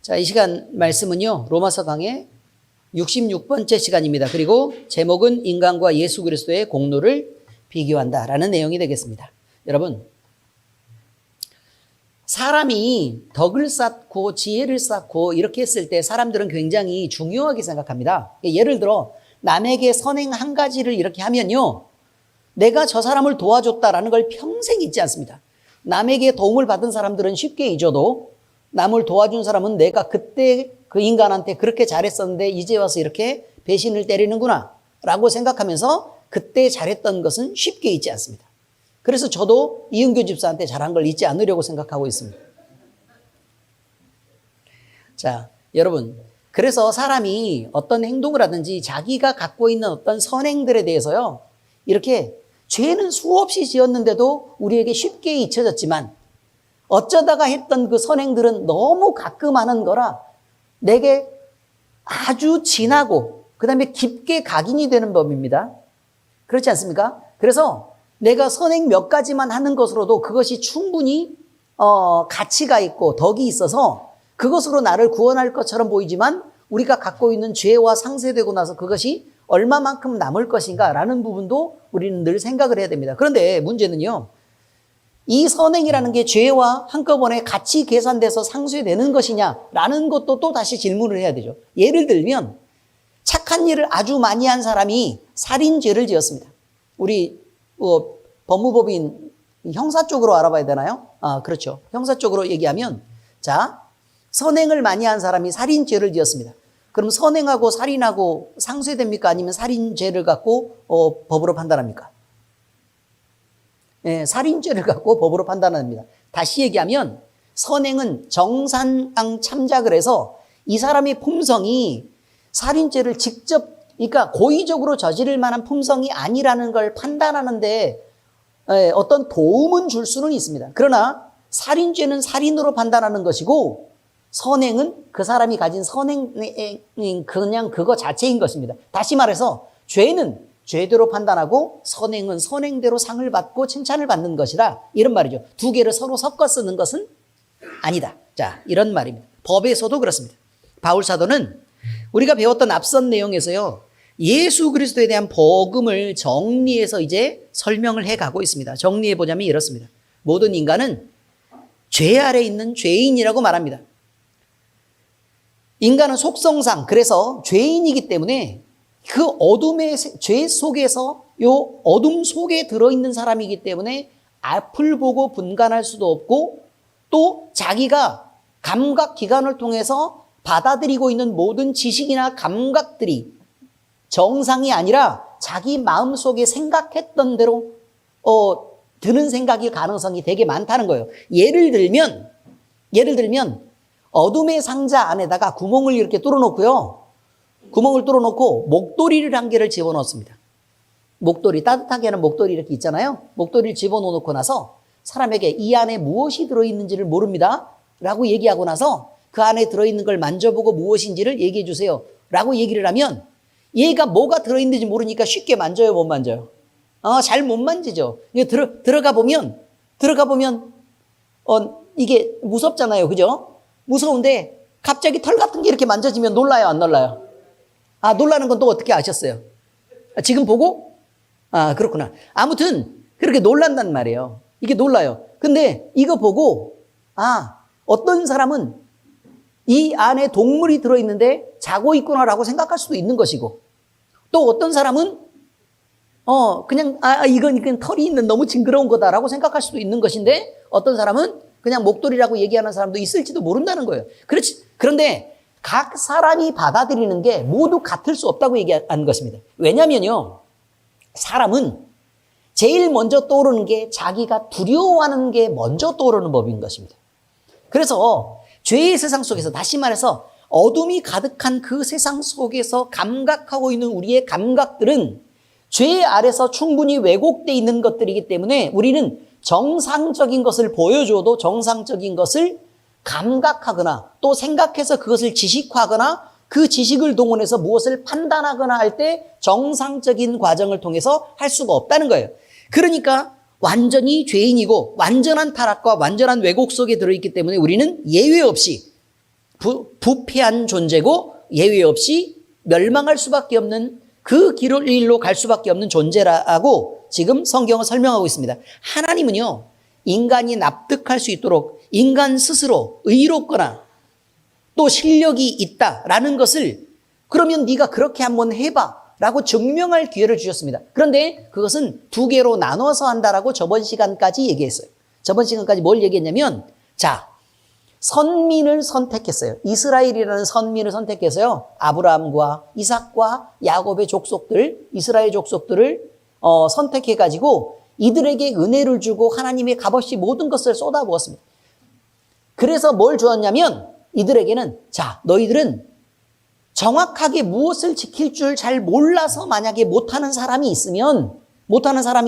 자, 이 시간 말씀은요, 로마서 강의 66번째 시간입니다. 그리고 제목은 인간과 예수 그리스도의 공로를 비교한다라는 내용이 되겠습니다. 여러분, 사람이 덕을 쌓고 지혜를 쌓고 이렇게 했을 때 사람들은 굉장히 중요하게 생각합니다. 예를 들어 남에게 선행 한 가지를 이렇게 하면요, 내가 저 사람을 도와줬다라는 걸 평생 잊지 않습니다. 남에게 도움을 받은 사람들은 쉽게 잊어도 남을 도와준 사람은 내가 그때 그 인간한테 그렇게 잘했었는데 이제 와서 이렇게 배신을 때리는구나 라고 생각하면서 그때 잘했던 것은 쉽게 잊지 않습니다. 그래서 저도 이은교 집사한테 잘한 걸 잊지 않으려고 생각하고 있습니다. 자, 여러분, 그래서 사람이 어떤 행동을 하든지 자기가 갖고 있는 어떤 선행들에 대해서요, 이렇게 죄는 수없이 지었는데도 우리에게 쉽게 잊혀졌지만 어쩌다가 했던 그 선행들은 너무 가끔 하는 거라 내게 아주 진하고 그 다음에 깊게 각인이 되는 법입니다. 그렇지 않습니까? 그래서 내가 선행 몇 가지만 하는 것으로도 그것이 충분히 가치가 있고 덕이 있어서 그것으로 나를 구원할 것처럼 보이지만 우리가 갖고 있는 죄와 상쇄되고 나서 그것이 얼마만큼 남을 것인가 라는 부분도 우리는 늘 생각을 해야 됩니다. 그런데 문제는요, 이 선행이라는 게 죄와 한꺼번에 같이 계산돼서 상쇄되는 것이냐라는 것도 또 다시 질문을 해야 되죠. 예를 들면 착한 일을 아주 많이 한 사람이 살인죄를 지었습니다. 우리 법무법인 형사 쪽으로 알아봐야 되나요? 그렇죠. 형사 쪽으로 얘기하면, 자, 선행을 많이 한 사람이 살인죄를 지었습니다. 그럼 선행하고 살인하고 상쇄됩니까? 아니면 살인죄를 갖고 법으로 판단합니까? 네, 살인죄를 갖고 법으로 판단합니다. 다시 얘기하면 선행은 정상 참작을 해서 이 사람의 품성이 살인죄를 직접, 그러니까 고의적으로 저지를 만한 품성이 아니라는 걸 판단하는데 어떤 도움은 줄 수는 있습니다. 그러나 살인죄는 살인으로 판단하는 것이고 선행은 그 사람이 가진 선행 그냥 그거 자체인 것입니다. 다시 말해서 죄는 죄대로 판단하고 선행은 선행대로 상을 받고 칭찬을 받는 것이라, 이런 말이죠. 두 개를 서로 섞어 쓰는 것은 아니다. 자, 이런 말입니다. 법에서도 그렇습니다. 바울 사도는 우리가 배웠던 앞선 내용에서요, 예수 그리스도에 대한 복음을 정리해서 이제 설명을 해가고 있습니다. 정리해 보자면 이렇습니다. 모든 인간은 죄 아래 있는 죄인이라고 말합니다. 인간은 속성상 그래서 죄인이기 때문에 그 어둠의 죄 속에서 요 어둠 속에 들어있는 사람이기 때문에 앞을 보고 분간할 수도 없고 또 자기가 감각기관을 통해서 받아들이고 있는 모든 지식이나 감각들이 정상이 아니라 자기 마음속에 생각했던 대로 드는 생각일 가능성이 되게 많다는 거예요. 예를 들면 어둠의 상자 안에다가 구멍을 이렇게 뚫어놓고요. 구멍을 뚫어놓고 목도리를 한 개를 집어넣습니다. 목도리, 따뜻하게 하는 목도리 이렇게 있잖아요. 목도리를 집어넣고 나서 사람에게 이 안에 무엇이 들어있는지를 모릅니다 라고 얘기하고 나서 그 안에 들어있는 걸 만져보고 무엇인지를 얘기해 주세요 라고 얘기를 하면 얘가 뭐가 들어있는지 모르니까 쉽게 만져요, 못 만져요? 잘 못 만지죠. 들어가 보면 이게 무섭잖아요, 그죠? 무서운데 갑자기 털 같은 게 이렇게 만져지면 놀라요, 안 놀라요? 놀라는 건 또 어떻게 아셨어요? 지금 보고? 그렇구나. 아무튼 그렇게 놀란단 말이에요. 이게 놀라요. 근데 이거 보고 어떤 사람은 이 안에 동물이 들어있는데 자고 있구나라고 생각할 수도 있는 것이고, 또 어떤 사람은 이건 그냥 털이 있는 너무 징그러운 거다라고 생각할 수도 있는 것인데, 어떤 사람은 그냥 목도리라고 얘기하는 사람도 있을지도 모른다는 거예요. 그런데 각 사람이 받아들이는 게 모두 같을 수 없다고 얘기하는 것입니다. 왜냐면요, 사람은 제일 먼저 떠오르는 게 자기가 두려워하는 게 먼저 떠오르는 법인 것입니다. 그래서 죄의 세상 속에서, 다시 말해서 어둠이 가득한 그 세상 속에서 감각하고 있는 우리의 감각들은 죄 아래서 충분히 왜곡되어 있는 것들이기 때문에 우리는 정상적인 것을 보여줘도 정상적인 것을 감각하거나 또 생각해서 그것을 지식화하거나 그 지식을 동원해서 무엇을 판단하거나 할 때 정상적인 과정을 통해서 할 수가 없다는 거예요. 그러니까 완전히 죄인이고 완전한 타락과 완전한 왜곡 속에 들어있기 때문에 우리는 예외 없이 부패한 존재고 예외 없이 멸망할 수밖에 없는 그 길로 갈 수밖에 없는 존재라고 지금 성경은 설명하고 있습니다. 하나님은요, 인간이 납득할 수 있도록 인간 스스로 의롭거나 또 실력이 있다라는 것을 그러면 네가 그렇게 한번 해봐 라고 증명할 기회를 주셨습니다. 그런데 그것은 두 개로 나눠서 한다라고 저번 시간까지 얘기했어요. 저번 시간까지 뭘 얘기했냐면, 자, 선민을 선택했어요. 이스라엘이라는 선민을 선택해서요, 아브라함과 이삭과 야곱의 족속들, 이스라엘 족속들을 선택해가지고 이들에게 은혜를 주고 하나님의 값없이 모든 것을 쏟아부었습니다. 그래서 뭘 주었냐면, 이들에게는 자, 너희들은 정확하게 무엇을 지킬 줄 잘 몰라서 만약에 못하는 사람이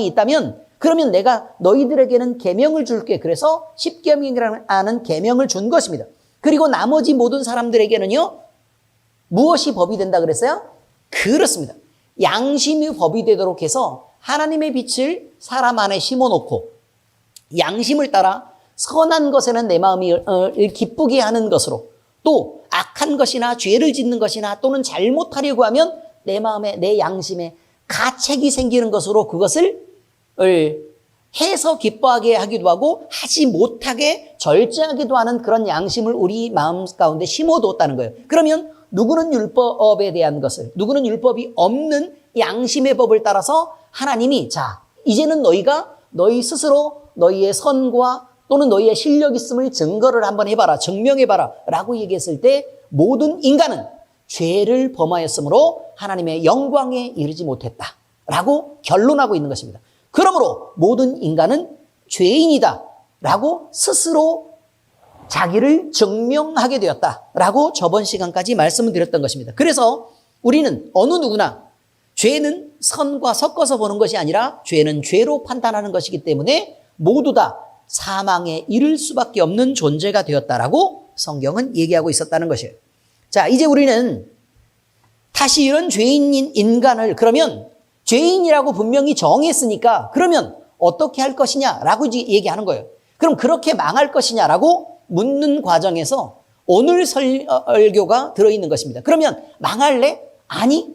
있다면 그러면 내가 너희들에게는 계명을 줄게. 그래서 십계명이라는 계명을 준 것입니다. 그리고 나머지 모든 사람들에게는요, 무엇이 법이 된다 그랬어요? 그렇습니다. 양심이 법이 되도록 해서 하나님의 빛을 사람 안에 심어놓고 양심을 따라 선한 것에는 내 마음이 기쁘게 하는 것으로, 또 악한 것이나 죄를 짓는 것이나 또는 잘못하려고 하면 내 마음에, 내 양심에 가책이 생기는 것으로 그것을 해서 기뻐하게 하기도 하고 하지 못하게 절제하기도 하는 그런 양심을 우리 마음 가운데 심어두었다는 거예요. 그러면 누구는 율법에 대한 것을, 누구는 율법이 없는 양심의 법을 따라서 하나님이 자, 이제는 너희가 너희 스스로 너희의 선과 또는 너희의 실력 있음을 증거를 한번 해봐라, 증명해봐라 라고 얘기했을 때 모든 인간은 죄를 범하였으므로 하나님의 영광에 이르지 못했다 라고 결론하고 있는 것입니다. 그러므로 모든 인간은 죄인이다 라고 스스로 자기를 증명하게 되었다 라고 저번 시간까지 말씀을 드렸던 것입니다. 그래서 우리는 어느 누구나 죄는 선과 섞어서 보는 것이 아니라 죄는 죄로 판단하는 것이기 때문에 모두 다 사망에 이를 수밖에 없는 존재가 되었다라고 성경은 얘기하고 있었다는 것이에요. 자, 이제 우리는 다시 이런 죄인인 인간을 그러면 죄인이라고 분명히 정했으니까 그러면 어떻게 할 것이냐라고 얘기하는 거예요. 그럼 그렇게 망할 것이냐라고 묻는 과정에서 오늘 설교가 들어있는 것입니다. 그러면 망할래? 아니.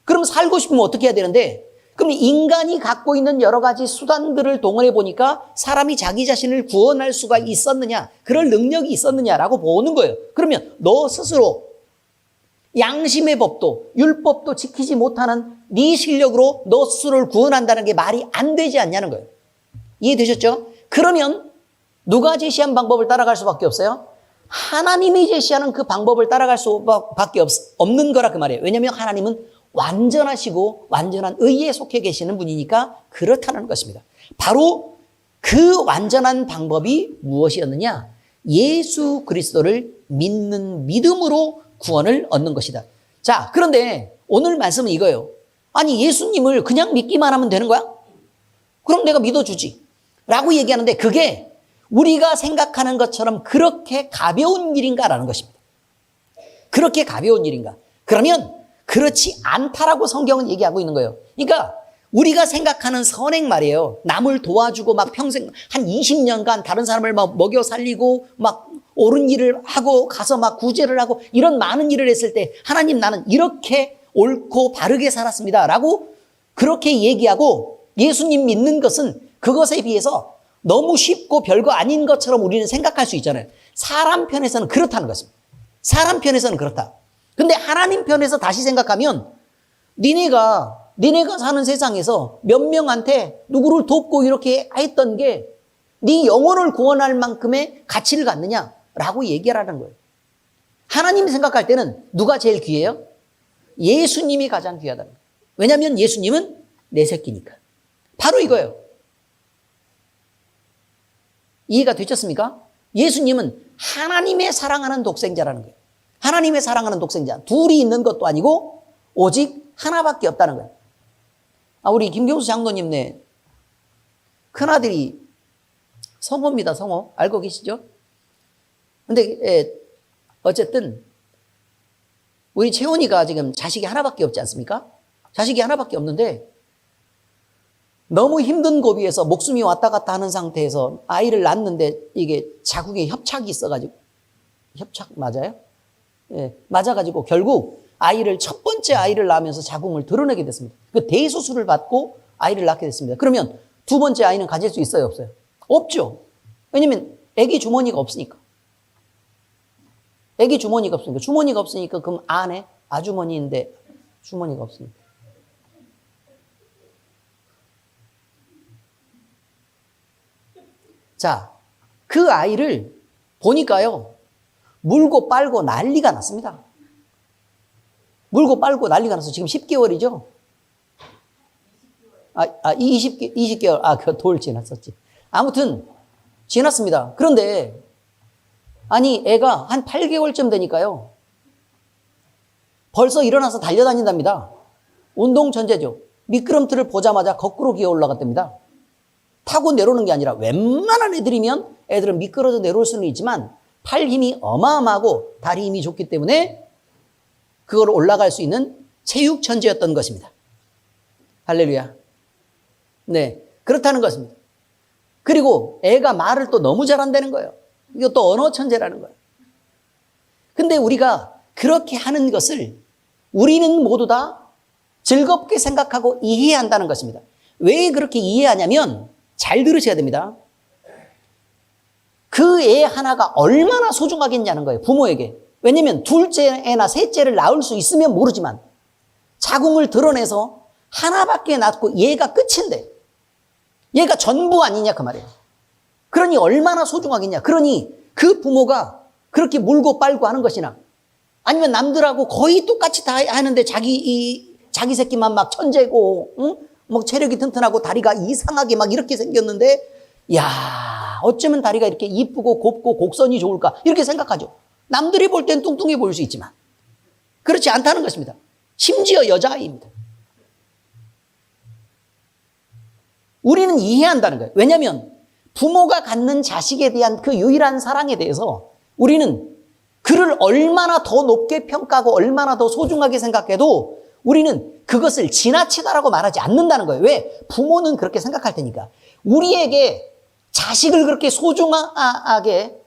그럼 살고 싶으면 어떻게 해야 되는데, 그럼 인간이 갖고 있는 여러 가지 수단들을 동원해 보니까 사람이 자기 자신을 구원할 수가 있었느냐, 그럴 능력이 있었느냐라고 보는 거예요. 그러면 너 스스로 양심의 법도 율법도 지키지 못하는 네 실력으로 너 스스로를 구원한다는 게 말이 안 되지 않냐는 거예요. 이해되셨죠? 그러면 누가 제시한 방법을 따라갈 수밖에 없어요? 하나님이 제시하는 그 방법을 따라갈 수밖에 없는 거라 그 말이에요. 왜냐하면 하나님은 완전하시고 완전한 의에 속해 계시는 분이니까 그렇다는 것입니다. 바로 그 완전한 방법이 무엇이었느냐? 예수 그리스도를 믿는 믿음으로 구원을 얻는 것이다. 자, 그런데 오늘 말씀은 이거예요. 아니, 예수님을 그냥 믿기만 하면 되는 거야? 그럼 내가 믿어주지 라고 얘기하는데 그게 우리가 생각하는 것처럼 그렇게 가벼운 일인가라는 것입니다. 그렇게 가벼운 일인가? 그러면 그렇지 않다라고 성경은 얘기하고 있는 거예요. 그러니까 우리가 생각하는 선행 말이에요. 남을 도와주고 막 평생 한 20년간 다른 사람을 막 먹여 살리고 막 옳은 일을 하고 가서 막 구제를 하고 이런 많은 일을 했을 때 하나님 나는 이렇게 옳고 바르게 살았습니다 라고 그렇게 얘기하고 예수님 믿는 것은 그것에 비해서 너무 쉽고 별거 아닌 것처럼 우리는 생각할 수 있잖아요. 사람 편에서는 그렇다는 것입니다. 사람 편에서는 그렇다. 근데 하나님 편에서 다시 생각하면 니네가 사는 세상에서 몇 명한테 누구를 돕고 이렇게 했던 게 네 영혼을 구원할 만큼의 가치를 갖느냐라고 얘기하라는 거예요. 하나님 생각할 때는 누가 제일 귀해요? 예수님이 가장 귀하다는 거예요. 왜냐하면 예수님은 내 새끼니까. 바로 이거예요. 이해가 되셨습니까? 예수님은 하나님의 사랑하는 독생자라는 거예요. 하나님의 사랑하는 독생자. 둘이 있는 것도 아니고 오직 하나밖에 없다는 거예요. 우리 김경수 장로님네 큰아들이 성호입니다. 성호. 알고 계시죠? 근데 어쨌든 우리 채원이가 지금 자식이 하나밖에 없지 않습니까? 자식이 하나밖에 없는데 너무 힘든 고비에서 목숨이 왔다 갔다 하는 상태에서 아이를 낳았는데 이게 자궁에 협착이 있어가지고 협착 맞아요? 예, 맞아가지고 결국 아이를 첫 번째 아이를 낳으면서 자궁을 드러내게 됐습니다. 그 대수술을 받고 아이를 낳게 됐습니다. 그러면 두 번째 아이는 가질 수 있어요, 없어요? 없죠. 왜냐면 아기 주머니가 없으니까. 아기 주머니가 없으니까. 주머니가 없으니까 그럼 안에 아주머니인데 주머니가 없으니까. 자, 그 아이를 보니까요, 물고 빨고 난리가 났습니다. 물고 빨고 난리가 나서 지금 10개월이죠? 20개월. 그 돌 지났었지. 아무튼, 지났습니다. 그런데, 아니, 애가 한 8개월쯤 되니까요, 벌써 일어나서 달려다닌답니다. 운동천재죠. 미끄럼틀을 보자마자 거꾸로 기어 올라갔답니다. 타고 내려오는 게 아니라 웬만한 애들이면 애들은 미끄러져 내려올 수는 있지만 팔 힘이 어마어마하고 다리 힘이 좋기 때문에 그걸 올라갈 수 있는 체육 천재였던 것입니다. 할렐루야. 네, 그렇다는 것입니다. 그리고 애가 말을 또 너무 잘한다는 거예요. 이것도 언어 천재라는 거예요. 근데 우리가 그렇게 하는 것을 우리는 모두 다 즐겁게 생각하고 이해한다는 것입니다. 왜 그렇게 이해하냐면 잘 들으셔야 됩니다. 그 애 하나가 얼마나 소중하겠냐는 거예요, 부모에게. 왜냐면 둘째 애나 셋째를 낳을 수 있으면 모르지만 자궁을 드러내서 하나밖에 낳고 얘가 끝인데 얘가 전부 아니냐 그 말이에요. 그러니 얼마나 소중하겠냐. 그러니 그 부모가 그렇게 물고 빨고 하는 것이나 아니면 남들하고 거의 똑같이 다 하는데 자기 새끼만 막 천재고, 응? 뭐 체력이 튼튼하고 다리가 이상하게 막 이렇게 생겼는데, 야, 어쩌면 다리가 이렇게 이쁘고 곱고 곡선이 좋을까 이렇게 생각하죠. 남들이 볼 땐 뚱뚱해 보일 수 있지만 그렇지 않다는 것입니다. 심지어 여자아이입니다. 우리는 이해한다는 거예요. 왜냐하면 부모가 갖는 자식에 대한 그 유일한 사랑에 대해서 우리는 그를 얼마나 더 높게 평가하고 얼마나 더 소중하게 생각해도 우리는 그것을 지나치다라고 말하지 않는다는 거예요. 왜? 부모는 그렇게 생각할 테니까. 우리에게 자식을 그렇게 소중하게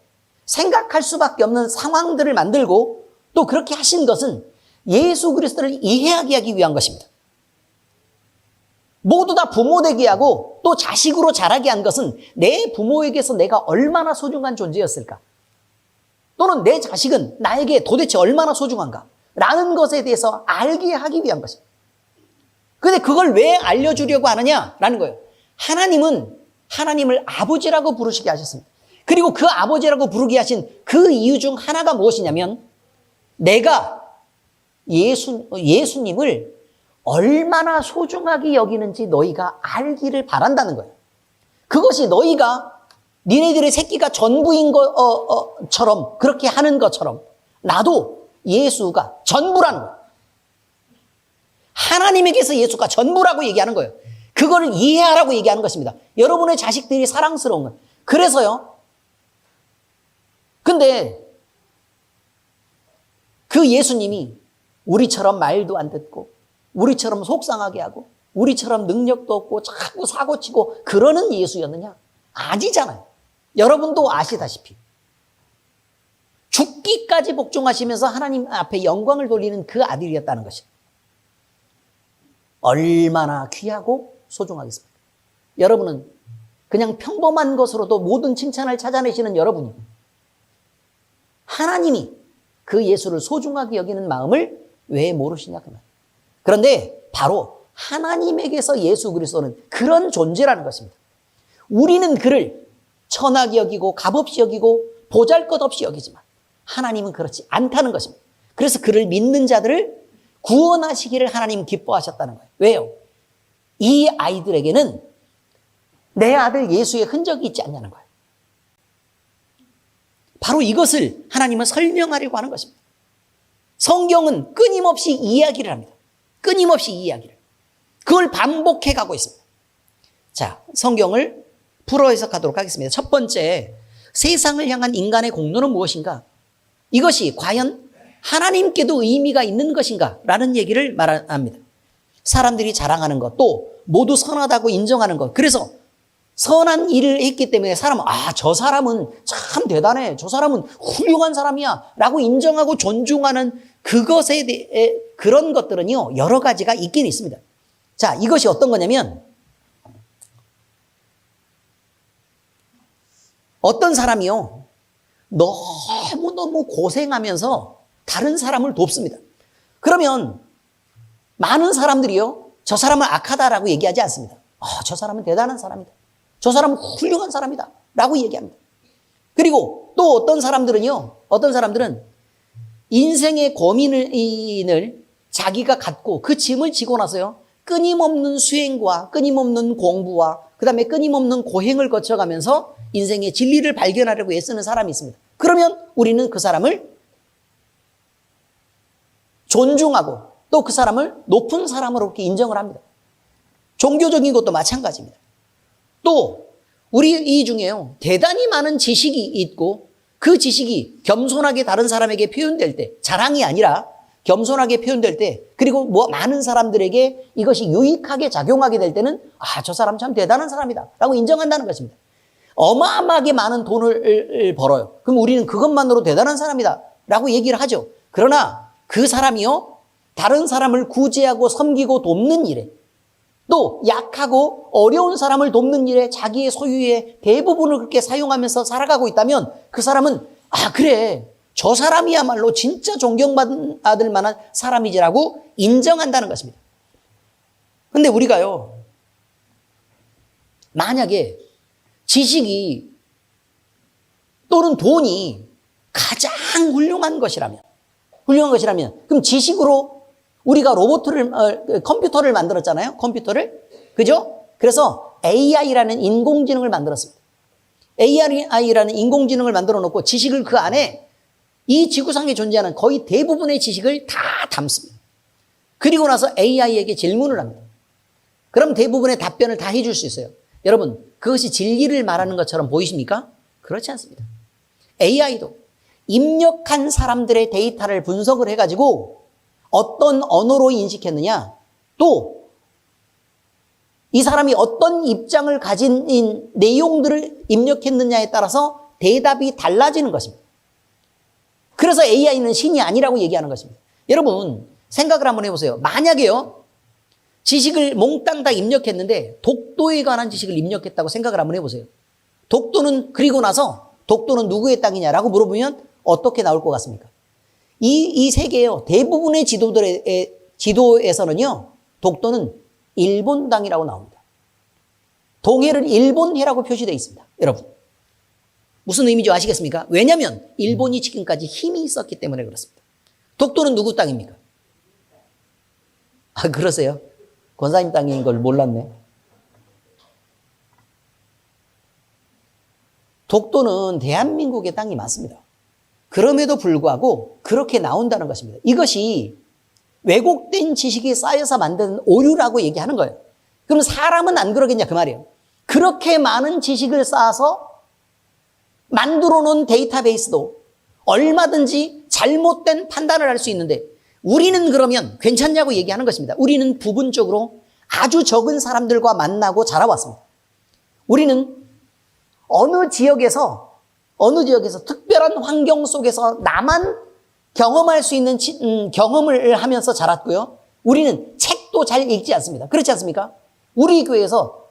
생각할 수밖에 없는 상황들을 만들고 또 그렇게 하신 것은 예수 그리스도를 이해하게 하기 위한 것입니다. 모두 다 부모 되게 하고 또 자식으로 자라게 한 것은 내 부모에게서 내가 얼마나 소중한 존재였을까? 또는 내 자식은 나에게 도대체 얼마나 소중한가? 라는 것에 대해서 알게 하기 위한 것입니다. 근데 그걸 왜 알려주려고 하느냐라는 거예요. 하나님은 하나님을 아버지라고 부르시게 하셨습니다. 그리고 그 아버지라고 부르게 하신 그 이유 중 하나가 무엇이냐면 내가 예수님을 얼마나 소중하게 여기는지 너희가 알기를 바란다는 거예요. 그것이 너희가 니네들의 새끼가 전부인 것처럼 그렇게 하는 것처럼 나도 예수가 전부라는 거예요. 하나님에게서 예수가 전부라고 얘기하는 거예요. 그거를 이해하라고 얘기하는 것입니다. 여러분의 자식들이 사랑스러운 거예요. 그래서요. 근데 그 예수님이 우리처럼 말도 안 듣고 우리처럼 속상하게 하고 우리처럼 능력도 없고 자꾸 사고치고 그러는 예수였느냐? 아니잖아요. 여러분도 아시다시피 죽기까지 복종하시면서 하나님 앞에 영광을 돌리는 그 아들이었다는 것입니다. 얼마나 귀하고 소중하겠습니까? 여러분은 그냥 평범한 것으로도 모든 칭찬을 찾아내시는 여러분이 하나님이 그 예수를 소중하게 여기는 마음을 왜 모르시냐 그 말. 그런데 바로 하나님에게서 예수 그리스도는 그런 존재라는 것입니다. 우리는 그를 천하게 여기고 값없이 여기고 보잘것없이 여기지만 하나님은 그렇지 않다는 것입니다. 그래서 그를 믿는 자들을 구원하시기를 하나님 기뻐하셨다는 거예요. 왜요? 이 아이들에게는 내 아들 예수의 흔적이 있지 않냐는 거예요. 바로 이것을 하나님은 설명하려고 하는 것입니다. 성경은 끊임없이 이야기를 합니다. 끊임없이 이야기를. 그걸 반복해 가고 있습니다. 자, 성경을 풀어 해석하도록 하겠습니다. 첫 번째, 세상을 향한 인간의 공로는 무엇인가? 이것이 과연 하나님께도 의미가 있는 것인가? 라는 얘기를 말합니다. 사람들이 자랑하는 것, 또 모두 선하다고 인정하는 것. 그래서 선한 일을 했기 때문에 사람은, 저 사람은 참 대단해. 저 사람은 훌륭한 사람이야. 라고 인정하고 존중하는 그것에 대해 그런 것들은요, 여러 가지가 있긴 있습니다. 자, 이것이 어떤 거냐면, 어떤 사람이요, 너무너무 고생하면서 다른 사람을 돕습니다. 그러면 많은 사람들이요, 저 사람은 악하다라고 얘기하지 않습니다. 저 사람은 대단한 사람이다. 저 사람은 훌륭한 사람이다. 라고 얘기합니다. 그리고 또 어떤 사람들은 인생의 고민을 자기가 갖고 그 짐을 지고 나서요, 끊임없는 수행과 끊임없는 공부와 그 다음에 끊임없는 고행을 거쳐가면서 인생의 진리를 발견하려고 애쓰는 사람이 있습니다. 그러면 우리는 그 사람을 존중하고 또 그 사람을 높은 사람으로 이렇게 인정을 합니다. 종교적인 것도 마찬가지입니다. 또 우리 이 중에요, 대단히 많은 지식이 있고 그 지식이 겸손하게 다른 사람에게 표현될 때, 자랑이 아니라 겸손하게 표현될 때, 그리고 많은 사람들에게 이것이 유익하게 작용하게 될 때는 저 사람 참 대단한 사람이다 라고 인정한다는 것입니다. 어마어마하게 많은 돈을 벌어요. 그럼 우리는 그것만으로 대단한 사람이다 라고 얘기를 하죠. 그러나 그 사람이요, 다른 사람을 구제하고 섬기고 돕는 일에, 또 약하고 어려운 사람을 돕는 일에 자기의 소유의 대부분을 그렇게 사용하면서 살아가고 있다면 그 사람은 그래, 저 사람이야말로 진짜 존경받을 만한 사람이지라고 인정한다는 것입니다. 그런데 우리가요, 만약에 지식이 또는 돈이 가장 훌륭한 것이라면 그럼 지식으로 우리가 컴퓨터를 만들었잖아요. 컴퓨터를. 그죠? 그래서 AI라는 인공지능을 만들었습니다. AI라는 인공지능을 만들어 놓고 지식을 그 안에 이 지구상에 존재하는 거의 대부분의 지식을 다 담습니다. 그리고 나서 AI에게 질문을 합니다. 그럼 대부분의 답변을 다 해줄 수 있어요. 여러분, 그것이 진리를 말하는 것처럼 보이십니까? 그렇지 않습니다. AI도 입력한 사람들의 데이터를 분석을 해가지고 어떤 언어로 인식했느냐, 또 이 사람이 어떤 입장을 가진 내용들을 입력했느냐에 따라서 대답이 달라지는 것입니다. 그래서 AI는 신이 아니라고 얘기하는 것입니다. 여러분, 생각을 한번 해보세요. 만약에요, 지식을 몽땅 다 입력했는데 독도에 관한 지식을 입력했다고 생각을 한번 해보세요. 그리고 나서 독도는 누구의 땅이냐라고 물어보면 어떻게 나올 것 같습니까? 이 세계의 대부분의 지도에서는요, 독도는 일본 땅이라고 나옵니다. 동해를 일본해라고 표시되어 있습니다. 여러분, 무슨 의미인지 아시겠습니까? 왜냐하면 일본이 지금까지 힘이 있었기 때문에 그렇습니다. 독도는 누구 땅입니까? 그러세요? 권사님 땅인 걸 몰랐네. 독도는 대한민국의 땅이 맞습니다. 그럼에도 불구하고 그렇게 나온다는 것입니다. 이것이 왜곡된 지식이 쌓여서 만든 오류라고 얘기하는 거예요. 그럼 사람은 안 그러겠냐 그 말이에요. 그렇게 많은 지식을 쌓아서 만들어 놓은 데이터베이스도 얼마든지 잘못된 판단을 할 수 있는데 우리는 그러면 괜찮냐고 얘기하는 것입니다. 우리는 부분적으로 아주 적은 사람들과 만나고 자라왔습니다. 우리는 어느 지역에서 특별한 환경 속에서 나만 경험할 수 있는 경험을 하면서 자랐고요. 우리는 책도 잘 읽지 않습니다. 그렇지 않습니까? 우리 교회에서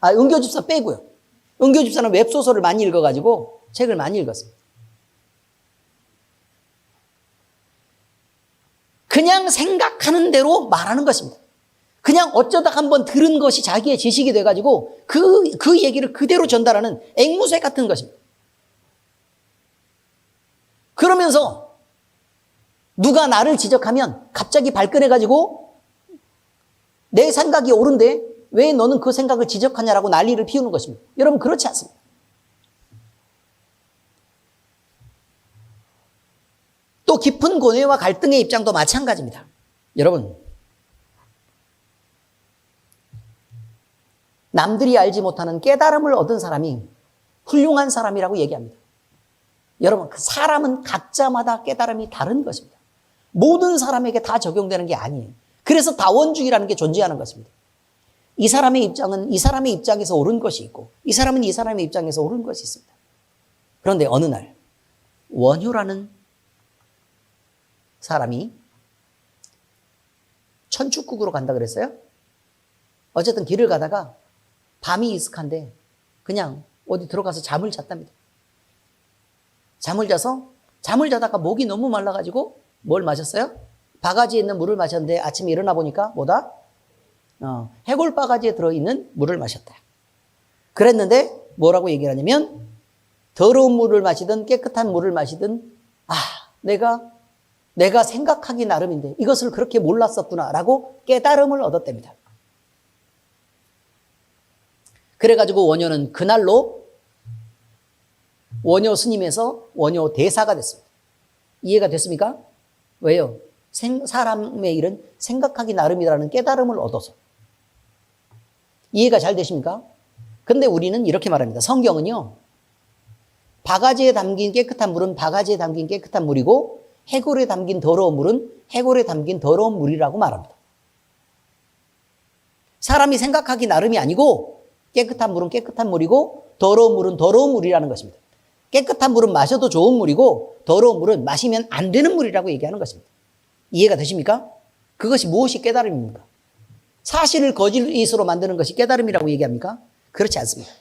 은교집사 빼고요. 은교집사는 웹소설을 많이 읽어가지고 책을 많이 읽었습니다. 그냥 생각하는 대로 말하는 것입니다. 그냥 어쩌다 한번 들은 것이 자기의 지식이 돼가지고 그 얘기를 그대로 전달하는 앵무새 같은 것입니다. 그러면서 누가 나를 지적하면 갑자기 발끈해가지고 내 생각이 옳은데 왜 너는 그 생각을 지적하냐라고 난리를 피우는 것입니다. 여러분, 그렇지 않습니다. 또 깊은 고뇌와 갈등의 입장도 마찬가지입니다. 여러분, 남들이 알지 못하는 깨달음을 얻은 사람이 훌륭한 사람이라고 얘기합니다. 여러분, 그 사람은 각자마다 깨달음이 다른 것입니다. 모든 사람에게 다 적용되는 게 아니에요. 그래서 다원주의라는 게 존재하는 것입니다. 이 사람의 입장은 이 사람의 입장에서 옳은 것이 있고 이 사람은 이 사람의 입장에서 옳은 것이 있습니다. 그런데 어느 날 원효라는 사람이 천축국으로 간다 그랬어요. 어쨌든 길을 가다가 밤이 이슥한데 그냥 어디 들어가서 잠을 잤답니다. 잠을 자다가 목이 너무 말라가지고 뭘 마셨어요? 바가지에 있는 물을 마셨는데 아침에 일어나 보니까 뭐다? 해골 바가지에 들어있는 물을 마셨다. 그랬는데 뭐라고 얘기를 하냐면 더러운 물을 마시든 깨끗한 물을 마시든 내가 생각하기 나름인데 이것을 그렇게 몰랐었구나 라고 깨달음을 얻었답니다. 그래가지고 원효는 그날로 원효 스님에서 원효 대사가 됐습니다. 이해가 됐습니까? 왜요? 사람의 일은 생각하기 나름이라는 깨달음을 얻어서. 이해가 잘 되십니까? 근데 우리는 이렇게 말합니다. 성경은요, 바가지에 담긴 깨끗한 물은 바가지에 담긴 깨끗한 물이고 해골에 담긴 더러운 물은 해골에 담긴 더러운 물이라고 말합니다. 사람이 생각하기 나름이 아니고 깨끗한 물은 깨끗한 물이고 더러운 물은 더러운 물이라는 것입니다. 깨끗한 물은 마셔도 좋은 물이고 더러운 물은 마시면 안 되는 물이라고 얘기하는 것입니다. 이해가 되십니까? 그것이 무엇이 깨달음입니까? 사실을 거짓으로 만드는 것이 깨달음이라고 얘기합니까? 그렇지 않습니다.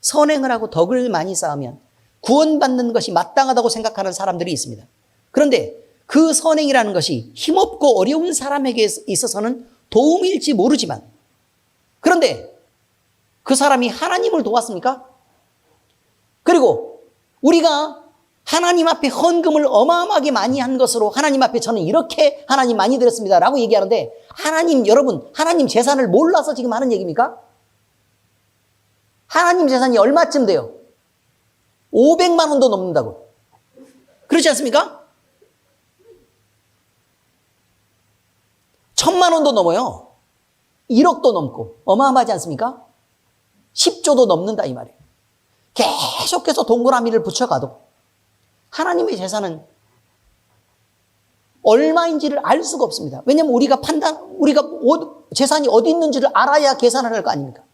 선행을 하고 덕을 많이 쌓으면 구원받는 것이 마땅하다고 생각하는 사람들이 있습니다. 그런데 그 선행이라는 것이 힘없고 어려운 사람에게 있어서는 도움일지 모르지만 그런데 그 사람이 하나님을 도왔습니까? 그리고 우리가 하나님 앞에 헌금을 어마어마하게 많이 한 것으로 하나님 앞에 저는 이렇게 하나님 많이 드렸습니다 라고 얘기하는데 여러분 하나님 재산을 몰라서 지금 하는 얘기입니까? 하나님 재산이 얼마쯤 돼요? 500만 원도 넘는다고. 그렇지 않습니까? 1000만 원도 넘어요. 1억도 넘고 어마어마하지 않습니까? 10조도 넘는다 이 말이에요. 계속해서 동그라미를 붙여가도 하나님의 재산은 얼마인지를 알 수가 없습니다. 왜냐하면 우리가 재산이 어디 있는지를 알아야 계산을 할 거 아닙니까?